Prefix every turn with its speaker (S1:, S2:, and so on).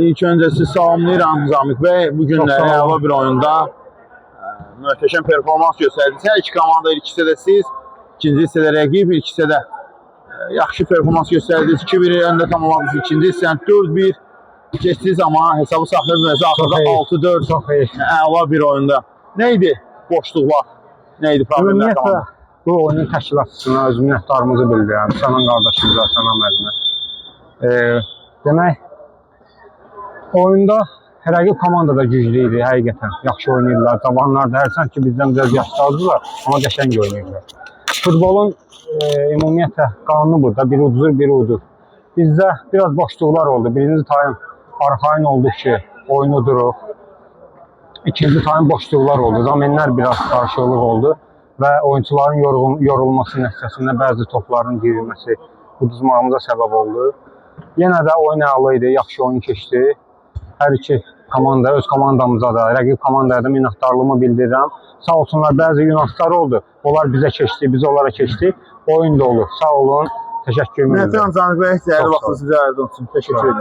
S1: İlk öncə sizi salamlayıram Zamiq bəy. Bu günləri əla bir oyunda möhtəşəm performans göstərdiniz. Hər iki komanda, ilk hissədə siz, ikinci hissədə rəqib, ilk hissədə yaxşı performans göstərdiniz. 2-1 öndə tamamladınız. İkinci hissəni 4-1 keçdiniz, amma hesabı saxlayırdınız. Axırda 6-4 əla bir oyunda. Nə idi boşluqlar? Nə idi problemlər komanda?
S2: Bu oyunun təşkilatçısına öz minnətdarımızı bildirirəm. Sənan qardaşımıza, Sənan müəllimə. Demək, oyunda rəqib komanda da güclü idi, həqiqətən. Yaxşı oynayırlar. Cavanlar da hərsən ki, bizdən biraz yaşlıdırlar, amma qəşəng oynayırlar. Futbolun ümumiyyətlə qanunu burada. Biri udur, biri udur. Bizdə biraz boşluqlar oldu. Birinci tayım arxayın oldu ki, oyunu duruq. İkinci tayım boşluqlar oldu. Zamenlər biraz qarşılıq oldu. Və oyuncuların yorulması nəticəsində bəzi topların girilməsi uduzmağımıza səbəb oldu. Yenə də oyun əla idi, yaxşı oyun keçdi. Hər iki komanda, öz komandamıza da, rəqib komandaya da minnətdarlığımı bildirirəm. Sağ olsunlar, bəzi yunuslar oldu. Onlar bizə keçdi, biz onlara keçdi. Oyun da olur. Sağ olun, təşəkkür ederim.
S1: Minnətdaram Zamiq bəy, dəyərli vaxtınızı bizə ayırdığınız üçün təşəkkür edirəm.